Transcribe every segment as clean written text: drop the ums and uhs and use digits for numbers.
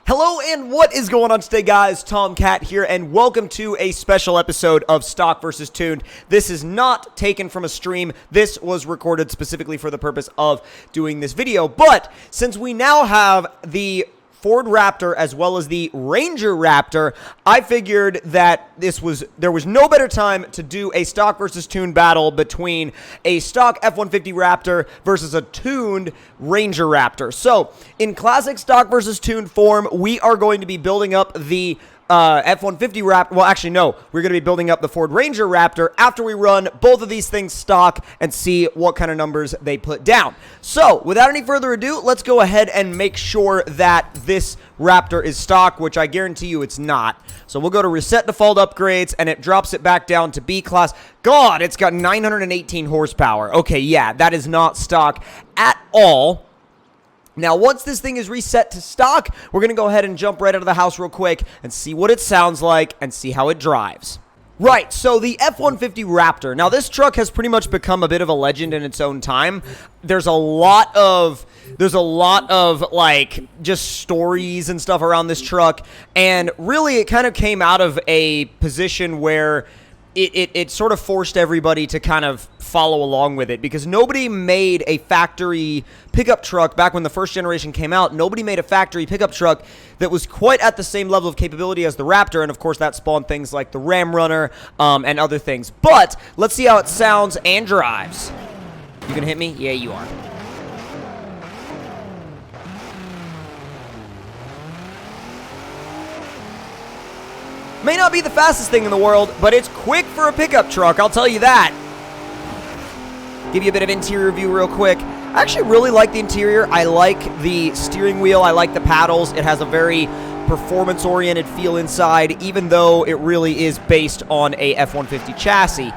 Hello and what is going on today, guys? Tomcat here, and welcome to a special episode of Stock vs. Tuned. This is not taken from a stream. This was recorded specifically for the purpose of doing this video, but since we now have the Ford Raptor as well as the Ranger Raptor, I figured that there was no better time to do a stock versus tuned battle between a stock F150 Raptor versus a tuned Ranger Raptor. So, in classic stock versus tuned form, we are going to be building up the F-150 Raptor. Well, actually, no. We're going to be building up the Ford Ranger Raptor after we run both of these things stock and see what kind of numbers they put down. So, without any further ado, let's go ahead and make sure that this Raptor is stock, which I guarantee you it's not. So, we'll go to Reset Default Upgrades, and it drops it back down to B Class. God, it's got 918 horsepower. Okay, yeah, that is not stock at all. Now, once this thing is reset to stock, we're going to go ahead and jump right out of the house real quick and see what it sounds like and see how it drives. Right, so the F-150 Raptor. Now, this truck has pretty much become a bit of a legend in its own time. There's a lot of like, just stories and stuff around this truck, and really, it kind of came out of a position where it sort of forced everybody to kind of follow along with it, because nobody made a factory pickup truck back when the first generation came out. Nobody made a factory pickup truck that was quite at the same level of capability as the Raptor, and of course that spawned things like the Ram Runner and other things. But let's see how it sounds and drives. You gonna hit me? Yeah, you are. May not be the fastest thing in the world, but it's quick for a pickup truck, I'll tell you that. Give you a bit of interior view real quick. I actually really like the interior. I like the steering wheel. I like the paddles. It has a very performance-oriented feel inside, even though it really is based on a F-150 chassis,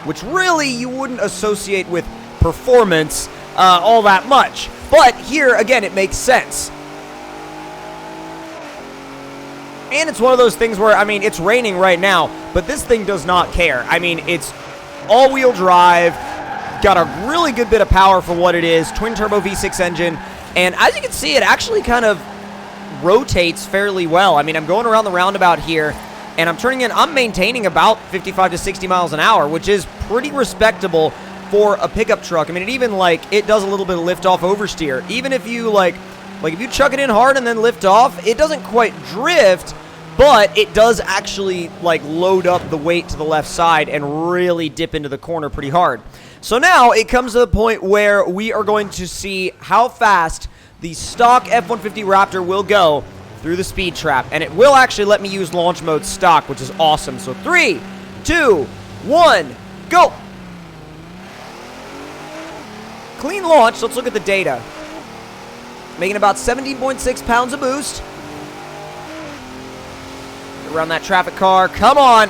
which really you wouldn't associate with performance all that much. But here, again, it makes sense. And it's one of those things where, I mean, it's raining right now, but this thing does not care. I mean, it's all-wheel drive, got a really good bit of power for what it is, twin-turbo V6 engine, and as you can see, it actually kind of rotates fairly well. I mean, I'm going around the roundabout here, and I'm maintaining about 55 to 60 miles an hour, which is pretty respectable for a pickup truck. I mean, it does a little bit of lift-off oversteer. Even if you, if you chuck it in hard and then lift off, it doesn't quite drift, but it does actually, load up the weight to the left side and really dip into the corner pretty hard. So now it comes to the point where we are going to see how fast the stock F-150 Raptor will go through the speed trap. And it will actually let me use launch mode stock, which is awesome. So 3, 2, 1, go! Clean launch. Let's look at the data. Making about 17.6 pounds of boost. Around that traffic car. Come on.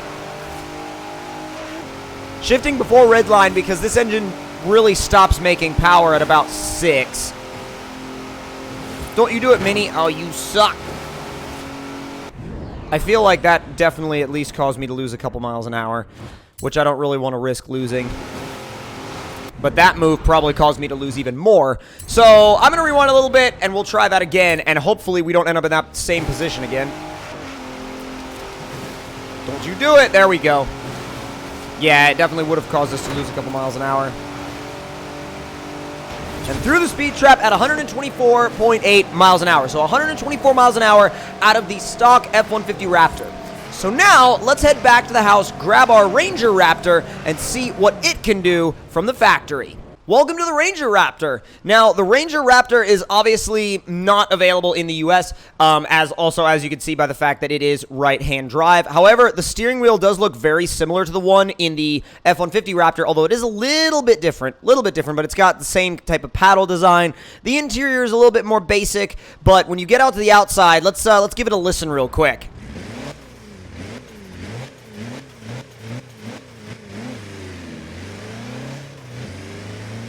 Shifting before red line because this engine really stops making power at about 6. Don't you do it, Mini. Oh, you suck. I feel like that definitely at least caused me to lose a couple miles an hour, which I don't really want to risk losing. But that move probably caused me to lose even more. So I'm going to rewind a little bit, and we'll try that again, and hopefully we don't end up in that same position again. Don't you do it. There we go. Yeah, it definitely would have caused us to lose a couple miles an hour. And through the speed trap at 124.8 miles an hour. So 124 miles an hour out of the stock F-150 Raptor. So now, let's head back to the house, grab our Ranger Raptor, and see what it can do from the factory. Welcome to the Ranger Raptor. Now, the Ranger Raptor is obviously not available in the US, as you can see by the fact that it is right-hand drive. However, the steering wheel does look very similar to the one in the F-150 Raptor, although it is a little bit different, but it's got the same type of paddle design. The interior is a little bit more basic, but when you get out to the outside, let's give it a listen real quick.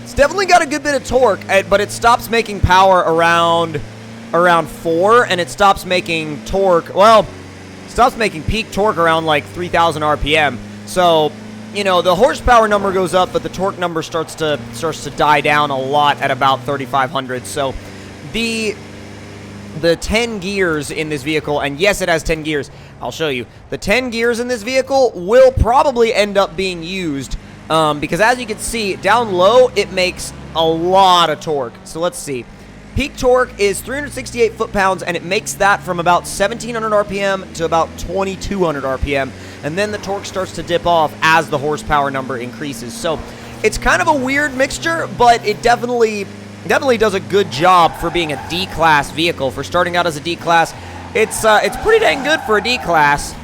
It's definitely got a good bit of torque, but it stops making power around 4, and it stops making torque, stops making peak torque around 3,000 RPM. So, the horsepower number goes up, but the torque number starts to die down a lot at about 3,500. So, the the 10 gears in this vehicle, and yes, it has 10 gears. I'll show you. The 10 gears in this vehicle will probably end up being used because as you can see, down low, it makes a lot of torque. So let's see. Peak torque is 368 foot-pounds, and it makes that from about 1,700 RPM to about 2,200 RPM, and then the torque starts to dip off as the horsepower number increases. So it's kind of a weird mixture, but it definitely does a good job for being a D-Class vehicle. For starting out as a D-Class, it's pretty dang good for a D-Class.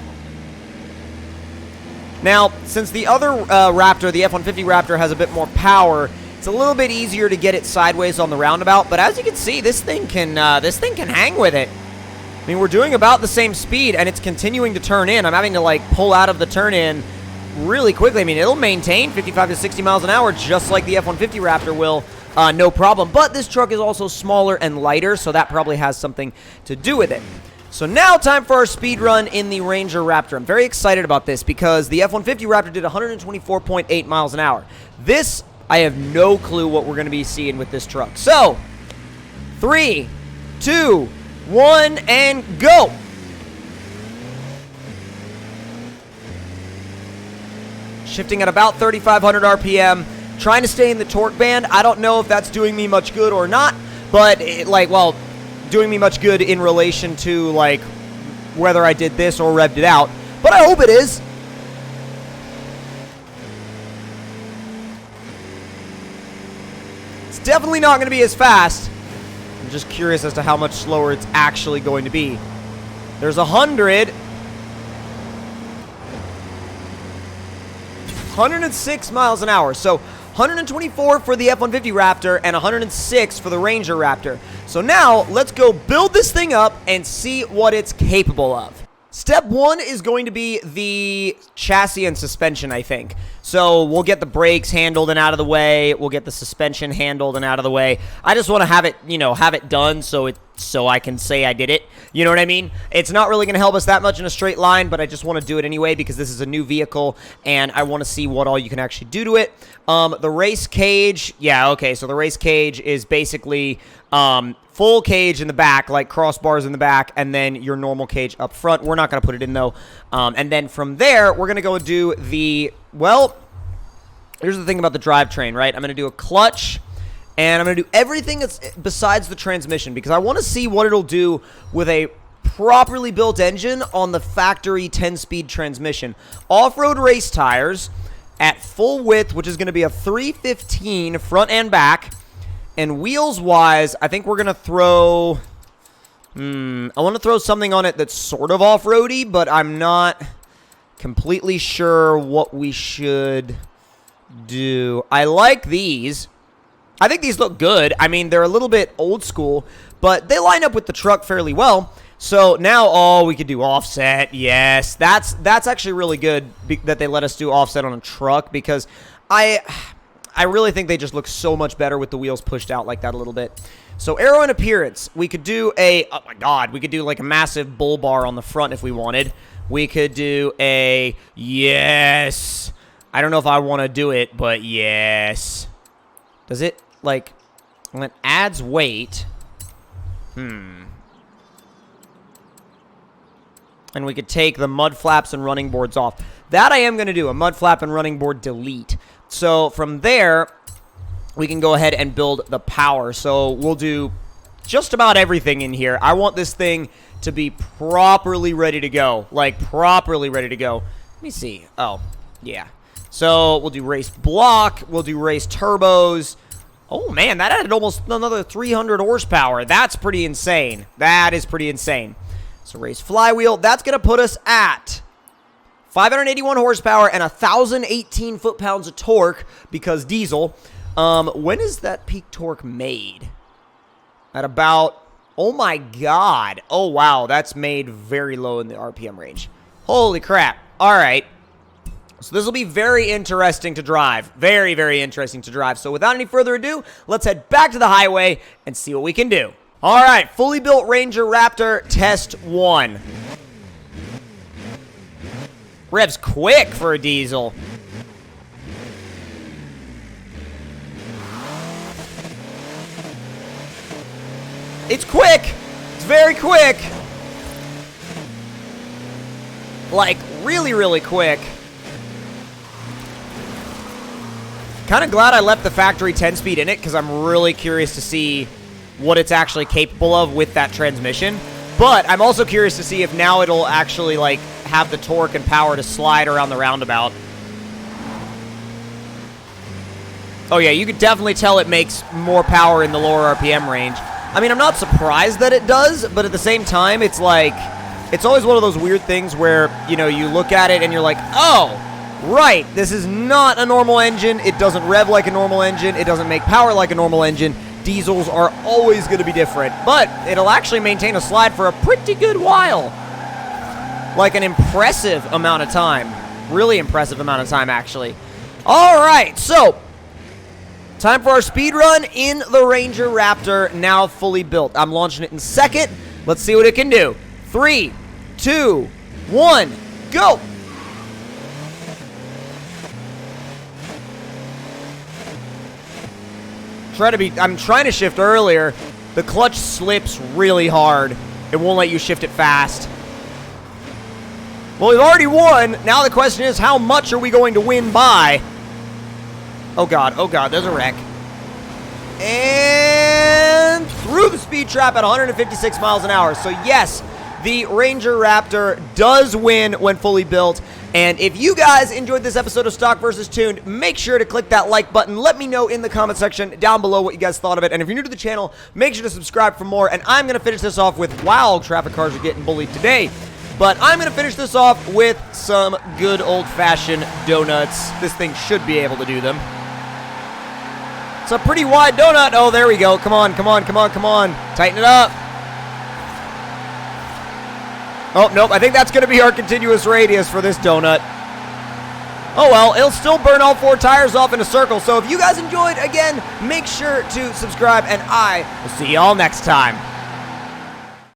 Now, since the other Raptor, the F-150 Raptor, has a bit more power, it's a little bit easier to get it sideways on the roundabout. But as you can see, this thing can hang with it. I mean, we're doing about the same speed, and it's continuing to turn in. I'm having to, like, pull out of the turn-in really quickly. I mean, it'll maintain 55 to 60 miles an hour just like the F-150 Raptor will. No problem. But this truck is also smaller and lighter, so that probably has something to do with it. So now time for our speed run in the Ranger Raptor. I'm very excited about this because the F-150 Raptor did 124.8 miles an hour. This, I have no clue what we're going to be seeing with this truck. So, 3, 2, 1, and go! Shifting at about 3,500 RPM. Trying to stay in the torque band. I don't know if that's doing me much good or not, but doing me much good in relation to like whether I did this or revved it out. But I hope it is. It's definitely not going to be as fast. I'm just curious as to how much slower it's actually going to be. There's 106 miles an hour. So 124 for the F-150 Raptor and 106 for the Ranger Raptor. So now, let's go build this thing up and see what it's capable of. Step 1 is going to be the chassis and suspension, I think. So we'll get the brakes handled and out of the way. We'll get the suspension handled and out of the way. I just want to have it, have it done so I can say I did it. You know what I mean? It's not really going to help us that much in a straight line, but I just want to do it anyway because this is a new vehicle and I want to see what all you can actually do to it. The race cage, yeah, okay, so the race cage is basically full cage in the back, like crossbars in the back, and then your normal cage up front. We're not going to put it in, though. And then from there, we're going to go and do the, well, here's the thing about the drivetrain, right? I'm going to do a clutch, and I'm going to do everything that's besides the transmission because I want to see what it'll do with a properly built engine on the factory 10-speed transmission. Off-road race tires at full width, which is going to be a 315 front and back. And wheels-wise, I think we're going to throw... I want to throw something on it that's sort of off-roady, but I'm not completely sure what we should do. I like these. I think these look good. I mean, they're a little bit old school, but they line up with the truck fairly well. So now, we could do offset. Yes, that's actually really good that they let us do offset on a truck because I really think they just look so much better with the wheels pushed out like that a little bit. So aero and appearance, we could do oh my god, we could do like a massive bull bar on the front if we wanted. We could do yes. I don't know if I want to do it, but yes. Does it, like, when it adds weight, and we could take the mud flaps and running boards off. That I am going to do, a mud flap and running board delete. So from there, we can go ahead and build the power. So we'll do just about everything in here. I want this thing to be properly ready to go. Like, properly ready to go. Let me see. Oh, yeah. So we'll do race block. We'll do race turbos. Oh, man, that added almost another 300 horsepower. That's pretty insane. That is pretty insane. So race flywheel. That's going to put us at 581 horsepower and 1,018 foot-pounds of torque because diesel. When is that peak torque made? At about, oh my god. Oh wow, that's made very low in the RPM range. Holy crap. All right. So this will be very interesting to drive. Very, very interesting to drive. So without any further ado, let's head back to the highway and see what we can do. All right, fully built Ranger Raptor, test 1. Revs quick for a diesel. It's quick. It's very quick. Like, really, really quick. Kind of glad I left the factory 10-speed in it, because I'm really curious to see what it's actually capable of with that transmission. But I'm also curious to see if now it'll actually, like, have the torque and power to slide around the roundabout. Oh yeah, you could definitely tell it makes more power in the lower RPM range. I mean, I'm not surprised that it does, but at the same time, it's like, it's always one of those weird things where, you know, you look at it and you're like, oh, right, this is not a normal engine. It doesn't rev like a normal engine. It doesn't make power like a normal engine. Diesels are always going to be different, but it'll actually maintain a slide for a pretty good while. Like an impressive amount of time. Really impressive amount of time, actually. All right, so time for our speed run in the Ranger Raptor, now fully built. I'm launching it in second. Let's see what it can do. 3, 2, 1, go! I'm trying to shift earlier. The clutch slips really hard. It won't let you shift it fast. Well, we've already won. Now the question is, how much are we going to win by? Oh god, there's a wreck. And through the speed trap at 156 miles an hour. So yes, the Ranger Raptor does win when fully built. And if you guys enjoyed this episode of Stock vs. Tuned, make sure to click that like button. Let me know in the comment section down below what you guys thought of it. And if you're new to the channel, make sure to subscribe for more. And I'm going to finish this off with, wow, traffic cars are getting bullied today. But I'm going to finish this off with some good old-fashioned donuts. This thing should be able to do them. It's a pretty wide donut. Oh, there we go. Come on, come on, come on, come on. Tighten it up. Oh, nope. I think that's going to be our continuous radius for this donut. Oh, well. It'll still burn all 4 tires off in a circle. So if you guys enjoyed, again, make sure to subscribe, and I will see y'all next time.